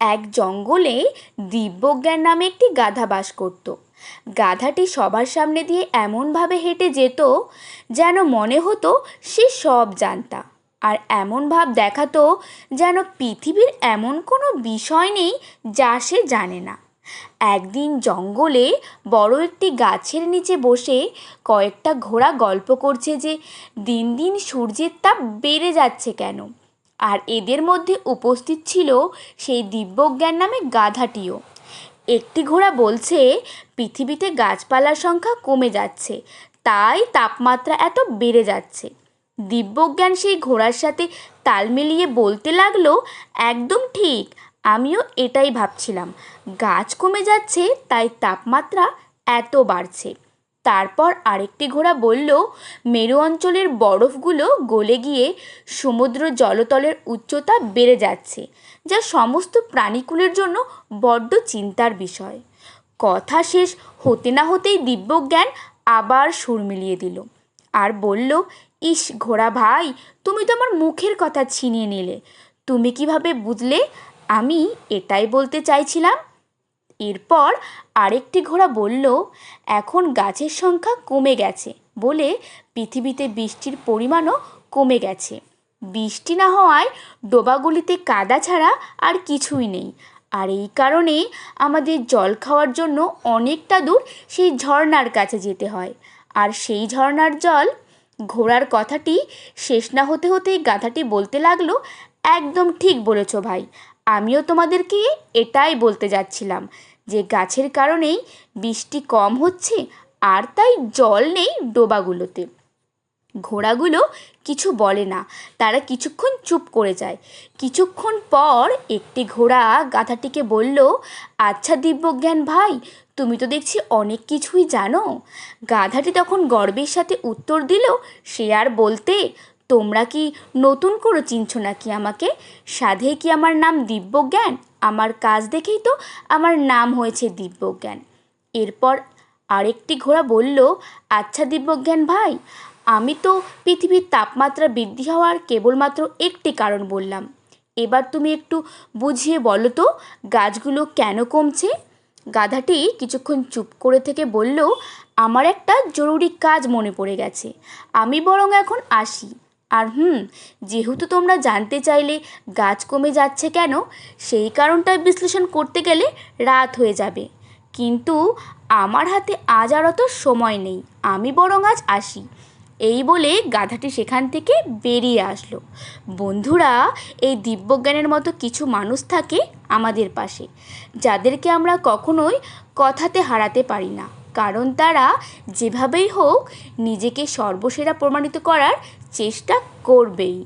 এক জঙ্গলে দিব্যজ্ঞান নামে একটি গাধা বাস করত। গাধাটি সবার সামনে দিয়ে এমনভাবে হেঁটে যেত যেন মনে হতো সে সব জানতা, আর এমন ভাব দেখাতো যেন পৃথিবীর এমন কোনো বিষয় নেই যা সে জানে না। একদিন জঙ্গলে বড় একটি গাছের নিচে বসে কয়েকটা ঘোড়া গল্প করছে যে দিন দিন সূর্যের তাপ বেড়ে যাচ্ছে কেন, আর এদের মধ্যে উপস্থিত ছিল সেই দিব্যজ্ঞান নামে গাধাটিও। একটি ঘোড়া বলছে পৃথিবীতে গাছপালার সংখ্যা কমে যাচ্ছে, তাই তাপমাত্রা এত বেড়ে যাচ্ছে। দিব্যজ্ঞান সেই ঘোড়ার সাথে তাল মিলিয়ে বলতে লাগলো, একদম ঠিক, আমিও এটাই ভাবছিলাম, গাছ কমে যাচ্ছে তাই তাপমাত্রা এত বাড়ছে। তারপর আরেকটি ঘোড়া বলল, মেরু অঞ্চলের বরফগুলো গলে গিয়ে সমুদ্র জলতলের উচ্চতা বেড়ে যাচ্ছে, যা সমস্ত প্রাণীকুলের জন্য বড্ড চিন্তার বিষয়। কথা শেষ হতে না হতেই দিব্যজ্ঞান আবার সুর মিলিয়ে দিল আর বলল, ইস ঘোড়া ভাই, তুমি তো আমার মুখের কথা ছিনিয়ে নিলে। তুমি কিভাবে বুঝলে আমি এটাই বলতে চাইছিলাম? এরপর আরেকটি ঘোড়া বলল, এখন গাছের সংখ্যা কমে গেছে বলে পৃথিবীতে বৃষ্টির পরিমাণও কমে গেছে। বৃষ্টি না হওয়ায় ডোবাগুলিতে কাদা ছাড়া আর কিছুই নেই, আর এই কারণে আমাদের জল খাওয়ার জন্য অনেকটা দূর সেই ঝর্ণার কাছে যেতে হয়। আর সেই ঝর্ণার জল। ঘোড়ার কথাটি শেষ না হতে হতেই গাধাটি বলতে লাগলো, একদম ঠিক বলেছ ভাই, আমিও তোমাদেরকে এটাই বলতে যাচ্ছিলাম যে গাছের কারণেই বৃষ্টি কম হচ্ছে, আর তাই জল নেই ডোবাগুলোতে। ঘোড়াগুলো কিছু বলে না, তারা কিছুক্ষণ চুপ করে যায়। কিছুক্ষণ পর একটি ঘোড়া গাধাটিকে বলল, আচ্ছা দিব্যজ্ঞান ভাই, তুমি তো দেখছি অনেক কিছুই জানো। গাধাটি তখন গর্বের সাথে উত্তর দিল, সে আর বলতে, তোমরা কি নতুন করে চিনছ নাকি আমাকে? সাধে কি আমার নাম দিব্যজ্ঞান? আমার কাজ দেখেই তো আমার নাম হয়েছে দিব্যজ্ঞান। এরপর আরেকটি ঘোড়া বলল, আচ্ছা দিব্যজ্ঞান ভাই, আমি তো পৃথিবীর তাপমাত্রা বৃদ্ধি হওয়ার কেবলমাত্র একটি কারণ বললাম, এবার তুমি একটু বুঝিয়ে বলো তো গাছগুলো কেন কমছে? গাধাটি কিছুক্ষণ চুপ করে থেকে বলল, আমার একটা জরুরি কাজ মনে পড়ে গেছে, আমি বরং এখন আসি। আর যেহেতু তোমরা জানতে চাইলে গাছ কমে যাচ্ছে কেন, সেই কারণটা বিশ্লেষণ করতে গেলে রাত হয়ে যাবে, কিন্তু আমার হাতে আজ আর অত সময় নেই, আমি বরং আজ আসি। এই বলে গাধাটি সেখান থেকে বেরিয়ে আসলো। বন্ধুরা, এই দিব্যজ্ঞানের মতো কিছু মানুষ থাকে আমাদের পাশে, যাদেরকে আমরা কখনোই কথাতে হারাতে পারি না, কারণ তারা যেভাবেই হোক নিজেকে সর্বসেরা প্রমাণিত করার চেষ্টা করবেই।